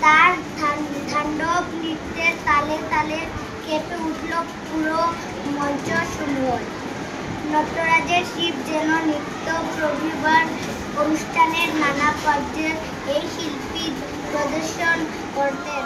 তার তাণ্ডব নৃত্যের তালে তালে কেঁপে উঠল পুরো মঞ্চসমূহ। নটরাজের শিব যেন নিত্য প্রতিবার অনুষ্ঠানের নানা পর্যায়ে এই শিল্পী প্রদর্শন করতেন।